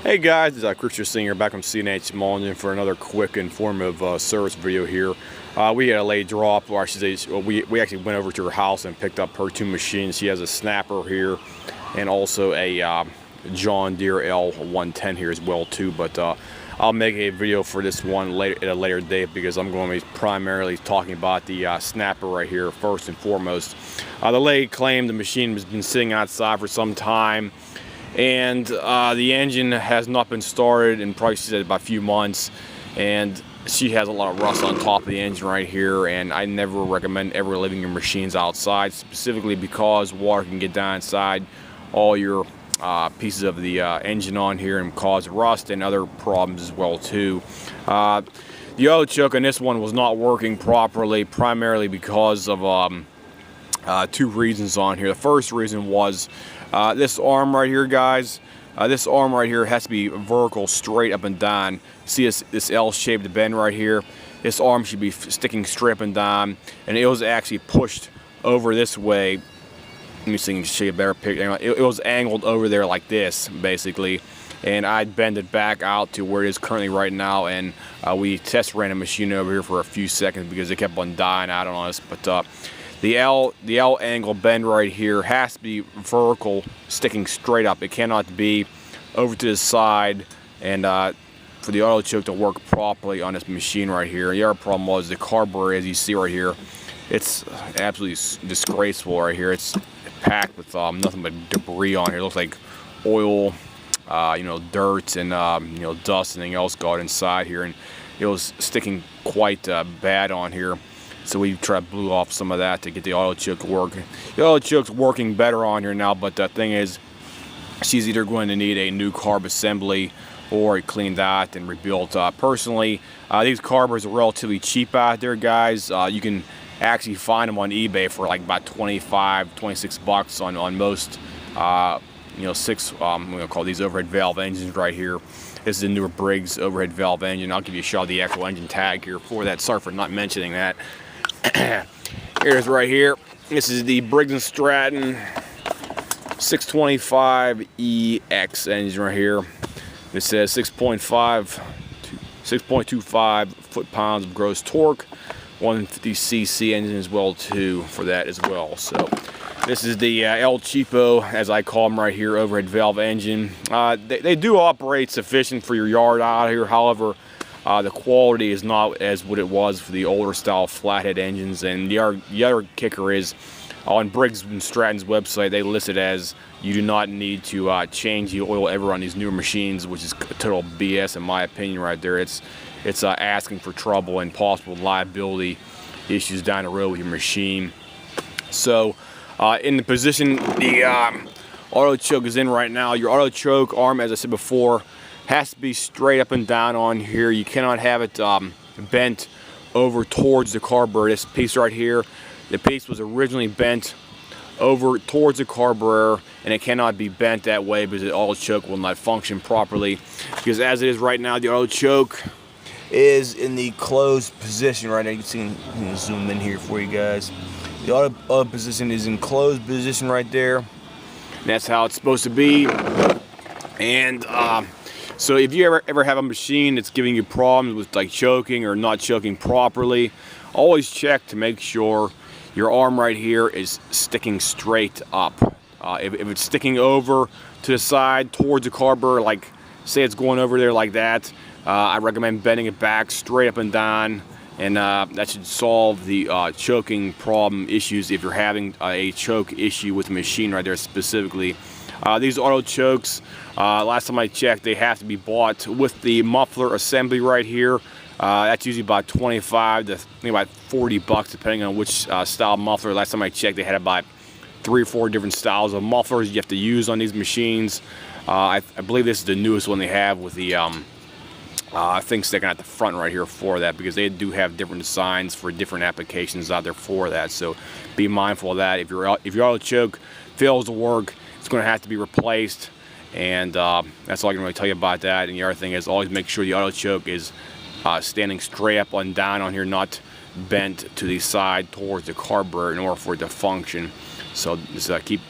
Hey guys, it's Christian Singer back from C&H Small Engine for another quick informative service video here. We had a late drop, or I should say, we actually went over to her house and picked up her two machines. She has a snapper here and also a John Deere L110 here as well too. But I'll make a video for this one at a later date because I'm going to be primarily talking about the snapper right here first and foremost. The lady claimed the machine has been sitting outside for some time, and the engine has not been started in probably, she said, about a few months, and she has a lot of rust on top of the engine right here. And I never recommend ever leaving your machines outside, specifically because water can get down inside all your pieces of the engine on here and cause rust and other problems as well too. The oil choke on this one was not working properly, primarily because of two reasons on here. The first reason was this arm right here, guys. This arm right here has to be vertical, straight up and down. See this L-shaped bend right here? This arm should be sticking straight up and down, and it was actually pushed over this way. Let me see if I can show you a better picture. It was angled over there like this, basically, and I'd bend it back out to where it is currently right now, and we test ran a machine over here for a few seconds because it kept on dying out on us. But the L angle bend right here has to be vertical, sticking straight up. It cannot be over to the side, and for the auto choke to work properly on this machine right here. The other problem was the carburetor, as you see right here. It's absolutely disgraceful right here. It's packed with nothing but debris on here. It looks like oil, dirt, and dust and anything else got inside here, and it was sticking quite bad on here. So we tried to blew off some of that to get the auto choke to work. The auto choke's working better on here now, but the thing is, she's either going to need a new carb assembly or cleaned out and rebuilt. Personally, these carbers are relatively cheap out there, guys. You can actually find them on eBay for like about 25, 26 bucks on most, six, I'm going to call these overhead valve engines right here. This is a newer Briggs overhead valve engine. I'll give you a shot of the actual engine tag here for that. Sorry for not mentioning that. Here's right here. This is the Briggs & Stratton 625EX engine right here. It says 6.25 foot-pounds of gross torque, 150cc engine as well too for that as well. So this is the El Cheapo, as I call them right here, overhead valve engine. They do operate sufficient for your yard out here. However, the quality is not as what it was for the older style flathead engines. And the other kicker is, on Briggs & Stratton's website, they list it as you do not need to change the oil ever on these newer machines, which is total BS in my opinion right there. It's asking for trouble and possible liability issues down the road with your machine. So in the position the auto choke is in right now, your auto choke arm, as I said before, has to be straight up and down on here. You cannot have it bent over towards the carburetor. This piece right here, the piece was originally bent over towards the carburetor, and it cannot be bent that way because the auto choke will not function properly. Because as it is right now, the auto choke is in the closed position right now. You can zoom in here for you guys. The auto position is in closed position right there. And that's how it's supposed to be. And so if you ever have a machine that's giving you problems with like choking or not choking properly, always check to make sure your arm right here is sticking straight up. If it's sticking over to the side towards the carburetor, like say it's going over there like that, I recommend bending it back straight up and down, and that should solve the choking problem issues if you're having a choke issue with the machine right there specifically. These auto chokes, last time I checked, they have to be bought with the muffler assembly right here. That's usually about 25 to about 40 bucks depending on which style muffler. Last time I checked, they had about 3 or 4 different styles of mufflers you have to use on these machines. I believe this is the newest one they have with the thing sticking out the front right here for that, because they do have different designs for different applications out there for that. So be mindful of that. If your auto choke fails to work, it's going to have to be replaced, and that's all I can really tell you about that. And the other thing is, always make sure the auto choke is standing straight up and down on here, not bent to the side towards the carburetor in order for it to function. So just keep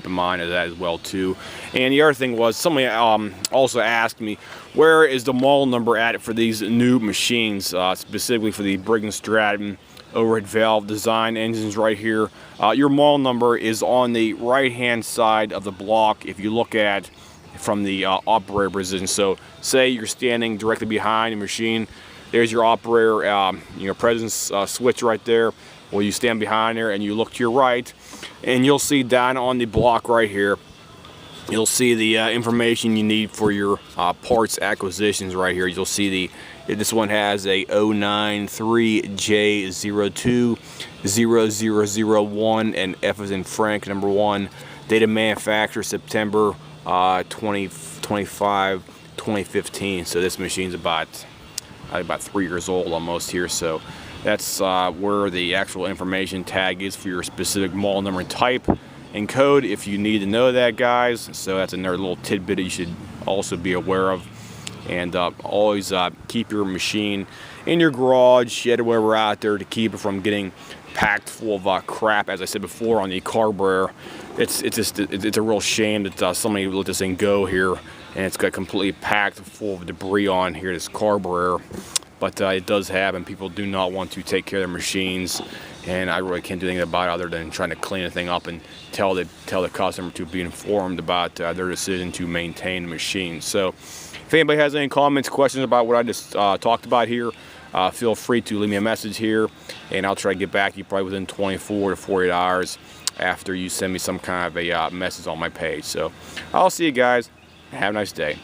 in mind of that as well too. And the other thing was, somebody also asked me, where is the model number at for these new machines, specifically for the Briggs & Stratton overhead valve design engines right here. Your model number is on the right hand side of the block if you look at from the operator position. So say you're standing directly behind the machine, there's your operator presence switch right there. Well, you stand behind there and you look to your right, and you'll see down on the block right here, you'll see the information you need for your parts acquisitions right here. You'll see this one has a 093J020001 and F as in Frank number 1. Date of manufacture September 2015. So this machine's about 3 years old almost here. So that's where the actual information tag is for your specific model number and type and code, if you need to know that, guys. So that's another little tidbit that you should also be aware of. And always keep your machine in your garage, shed, wherever out there, to keep it from getting packed full of crap. As I said before on the carburetor, it's a real shame that somebody let this thing go here and it's got completely packed full of debris on here, this carburetor. But it does happen. People do not want to take care of their machines, and I really can't do anything about it other than trying to clean the thing up and tell the customer to be informed about their decision to maintain the machine. So if anybody has any comments, questions about what I just talked about here, feel free to leave me a message here, and I'll try to get back to you probably within 24 to 48 hours after you send me some kind of a message on my page. So I'll see you guys. Have a nice day.